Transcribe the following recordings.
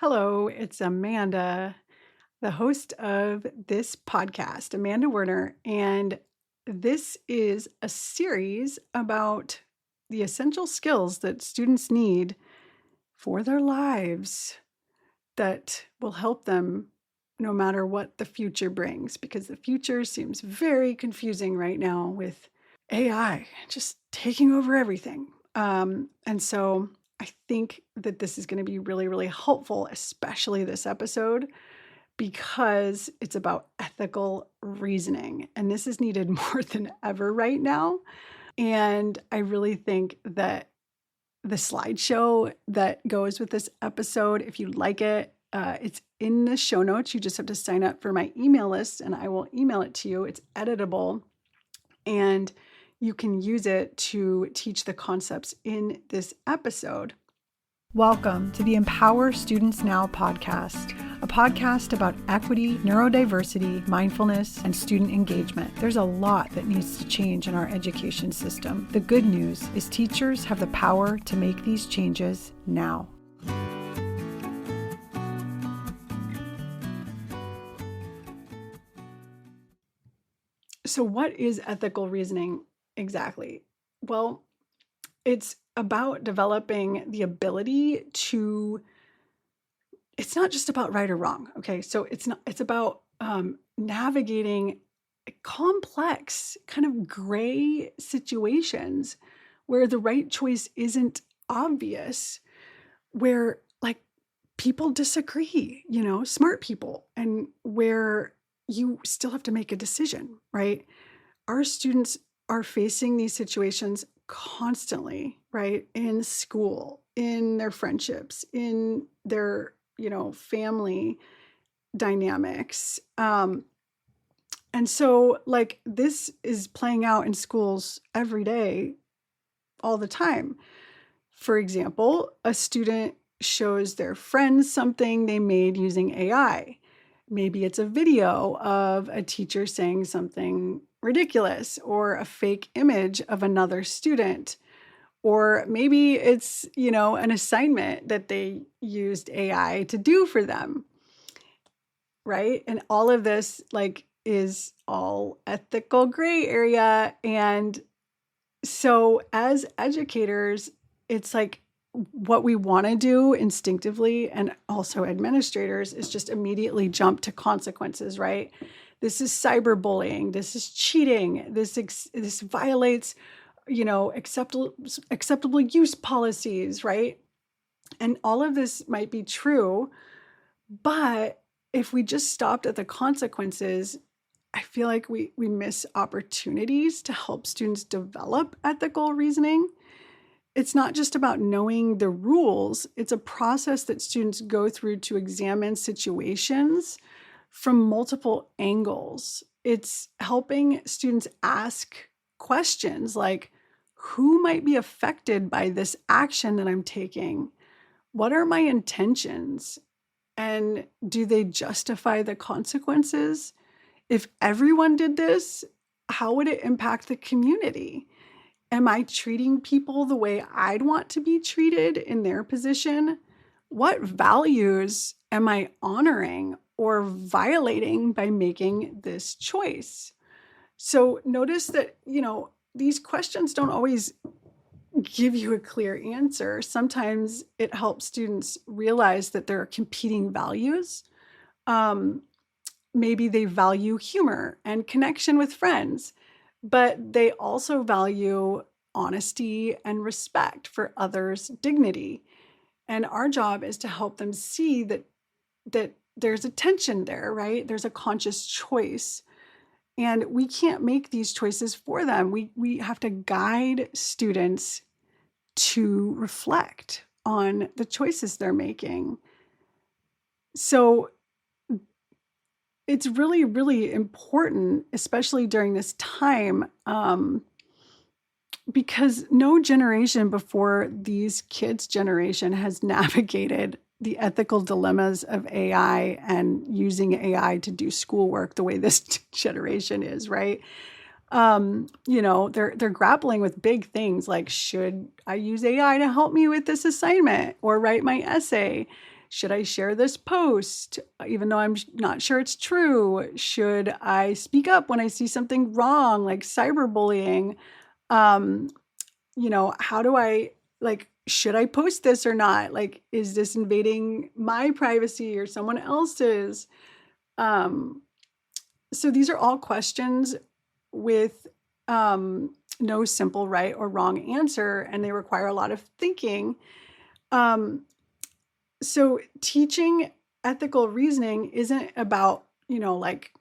Hello, it's Amanda, the host of this podcast, Amanda Werner, and this is a series about the essential skills that students need for their lives that will help them no matter what the future brings, because the future seems very confusing right now with AI just taking over everything. And so I think that this is going to be really, really helpful, especially this episode, because it's about ethical reasoning. And this is needed more than ever right now. And I really think that the slideshow that goes with this episode, if you like it, it's in the show notes. You just have to sign up for my email list and I will email it to you. It's editable and you can use it to teach the concepts in this episode. Welcome to the Empower Students Now podcast, a podcast about equity, neurodiversity, mindfulness, and student engagement. There's a lot that needs to change in our education system. The good news is teachers have the power to make these changes now. So what is ethical reasoning exactly? Well, it's about developing the ability to, it's not just about right or wrong. Okay. So it's about navigating complex kind of gray situations where the right choice isn't obvious, where like people disagree, smart people, and where you still have to make a decision, right? Our students are facing these situations constantly, right? In school, in their friendships, in their, family dynamics. And so like this is playing out in schools every day, all the time. For example, a student shows their friends something they made using AI. Maybe it's a video of a teacher saying something ridiculous or a fake image of another student. Or maybe it's, an assignment that they used AI to do for them, right? And all of this is all ethical gray area. And so as educators, it's like what we want to do instinctively, and also administrators, is just immediately jump to consequences, right? This is cyberbullying. This is cheating. This violates, acceptable use policies, right? And all of this might be true, but if we just stopped at the consequences, I feel like we miss opportunities to help students develop ethical reasoning. It's not just about knowing the rules. It's a process that students go through to examine situations from multiple angles. It's helping students ask questions like, who might be affected by this action that I'm taking? What are my intentions? And do they justify the consequences? If everyone did this, how would it impact the community? Am I treating people the way I'd want to be treated in their position? What values am I honoring or violating by making this choice? So notice that, these questions don't always give you a clear answer. Sometimes it helps students realize that there are competing values. Maybe they value humor and connection with friends, but they also value honesty and respect for others' dignity. And our job is to help them see that there's a tension there, right? There's a conscious choice. And we can't make these choices for them. We have to guide students to reflect on the choices they're making. So it's really, really important, especially during this time, because no generation before these kids' generation has navigated the ethical dilemmas of AI and using AI to do schoolwork the way this generation is, right? They're grappling with big things like, should I use AI to help me with this assignment or write my essay? Should I share this post even though I'm not sure it's true? Should I speak up when I see something wrong, like cyberbullying? um how do I, like, should I post this or not? Like, is this invading my privacy or someone else's? um so these are all questions with no simple right or wrong answer, and they require a lot of thinking. um so teaching ethical reasoning isn't about, like,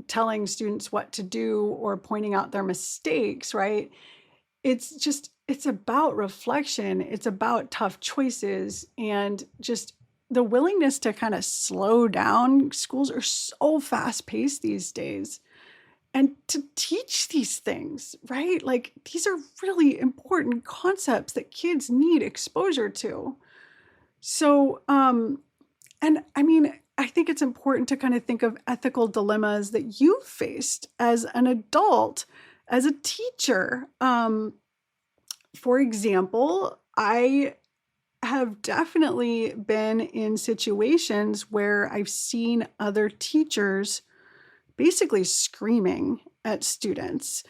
telling students what to do or pointing out their mistakes, right? It's about reflection. It's about tough choices and just the willingness to kind of slow down. Schools are so fast paced these days. And to teach these things, right? Like, these are really important concepts that kids need exposure to. So, and I mean, I think it's important to kind of think of ethical dilemmas that you faced as an adult, as a teacher. For example, I have definitely been in situations where I've seen other teachers basically screaming at students,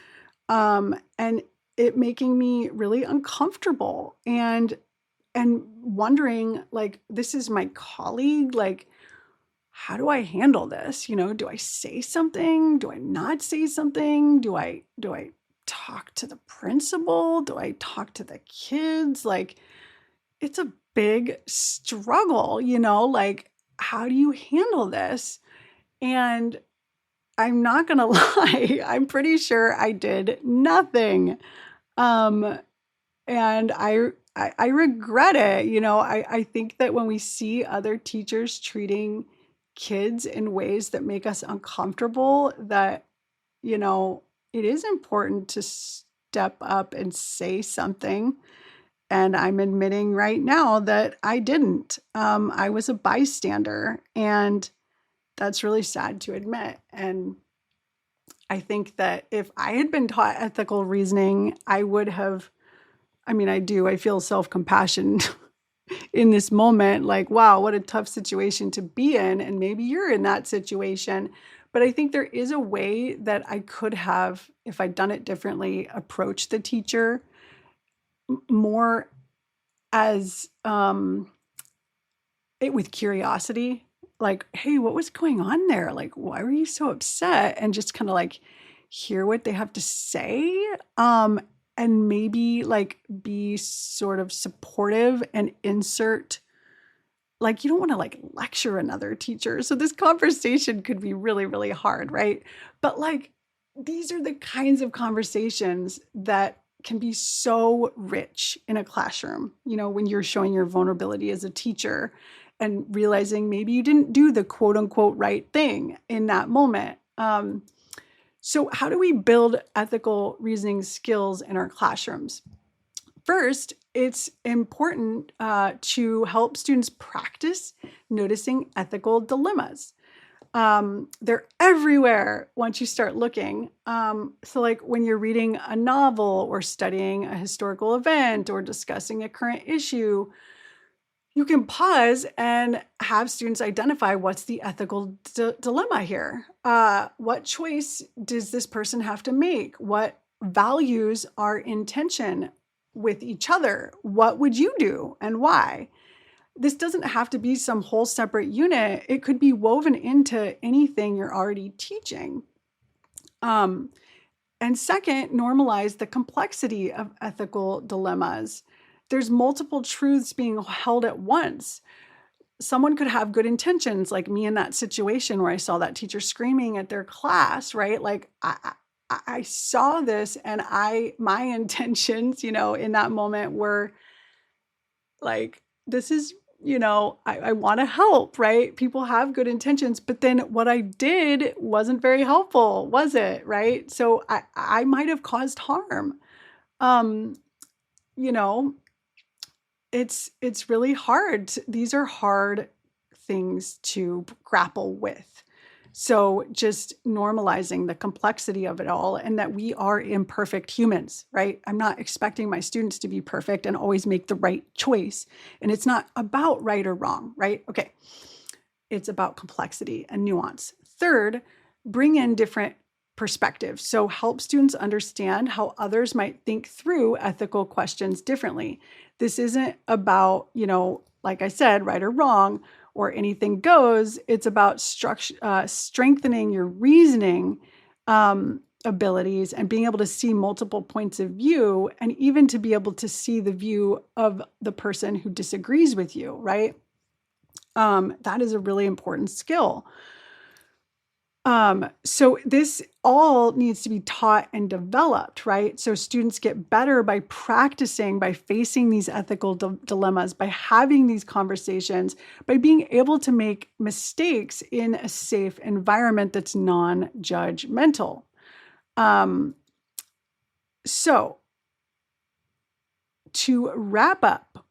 and it making me really uncomfortable and wondering, like, this is my colleague, like, how do I handle this? Do I say something? Do I not say something? Do I talk to the principal? Do I talk to the kids? Like, it's a big struggle, like, how do you handle this? And I'm not gonna lie, I'm pretty sure I did nothing. Um, and I regret it. I think that when we see other teachers treating kids in ways that make us uncomfortable, that, you know, it is important to step up and say something. And I'm admitting right now that I didn't. I was a bystander, and that's really sad to admit. And I think that if I had been taught ethical reasoning, I would have. I mean, I feel self-compassion in this moment, like, wow, what a tough situation to be in. And maybe you're in that situation. But I think there is a way that I could have, if I'd done it differently, approached the teacher more as it with curiosity, like, hey, what was going on there? Like, why were you so upset? And just kind of like hear what they have to say. And maybe like be sort of supportive and insert, like, you don't want to like lecture another teacher. So this conversation could be really, really hard, right? But like, these are the kinds of conversations that can be so rich in a classroom, when you're showing your vulnerability as a teacher and realizing maybe you didn't do the quote unquote right thing in that moment. So how do we build ethical reasoning skills in our classrooms? First, it's important to help students practice noticing ethical dilemmas. They're everywhere once you start looking. So like when you're reading a novel or studying a historical event or discussing a current issue, you can pause and have students identify what's the ethical dilemma here. What choice does this person have to make? What values are in tension with each other? What would you do and why? This doesn't have to be some whole separate unit. It could be woven into anything you're already teaching. And second, normalize the complexity of ethical dilemmas. There's multiple truths being held at once. Someone could have good intentions, like me in that situation where I saw that teacher screaming at their class, right? Like I saw this, and my intentions, in that moment were like, this is, I want to help, right? People have good intentions, but then what I did wasn't very helpful, was it? Right? So I might have caused harm. Um, you know, it's really hard. These are hard things to grapple with. So just normalizing the complexity of it all, and that we are imperfect humans, right? I'm not expecting my students to be perfect and always make the right choice. And it's not about right or wrong, right? Okay. It's about complexity and nuance. Third, bring in different perspectives. So help students understand how others might think through ethical questions differently. This isn't about, like I said, right or wrong or anything goes. It's about strengthening your reasoning abilities and being able to see multiple points of view, and even to be able to see the view of the person who disagrees with you, right? That is a really important skill. So this all needs to be taught and developed, right? So students get better by practicing, by facing these ethical dilemmas, by having these conversations, by being able to make mistakes in a safe environment that's non-judgmental. So to wrap up,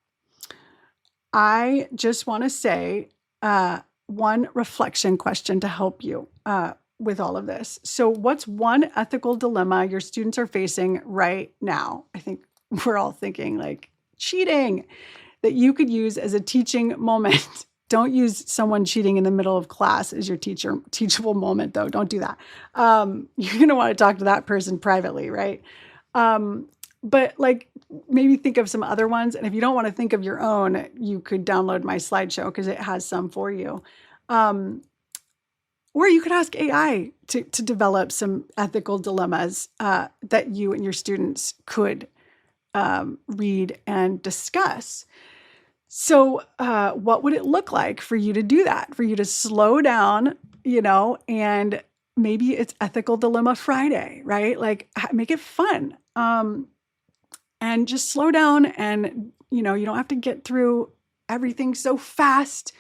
I just want to say one reflection question to help you with all of this. So what's one ethical dilemma your students are facing right now? I think we're all thinking like cheating, that you could use as a teaching moment. Don't use someone cheating in the middle of class as your teachable moment, though. Don't do that. You're going to want to talk to that person privately, right? But like maybe think of some other ones. And if you don't want to think of your own, you could download my slideshow because it has some for you. Or you could ask AI to develop some ethical dilemmas that you and your students could read and discuss. So what would it look like for you to do that, for you to slow down, and maybe it's Ethical Dilemma Friday, right? Like make it fun. And just slow down, and, you don't have to get through everything so fast.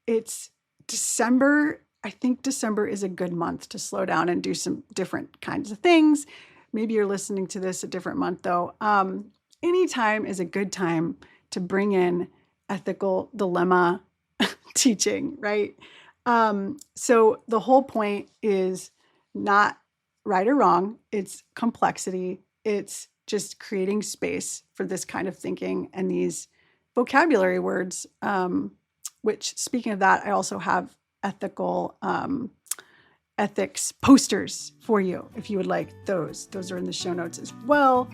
It's December. I think December is a good month to slow down and do some different kinds of things. Maybe you're listening to this a different month, though. Anytime is a good time to bring in ethical dilemma teaching, right? So the whole point is not right or wrong. It's complexity. It's just creating space for this kind of thinking and these vocabulary words, which, speaking of that, I also have ethics posters for you if you would like those. Those are in the show notes as well.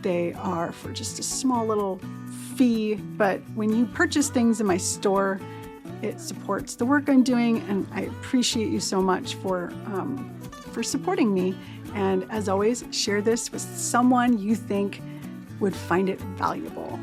They are for just a small little fee, but when you purchase things in my store, it supports the work I'm doing, and I appreciate you so much for supporting me. And as always, share this with someone you think would find it valuable.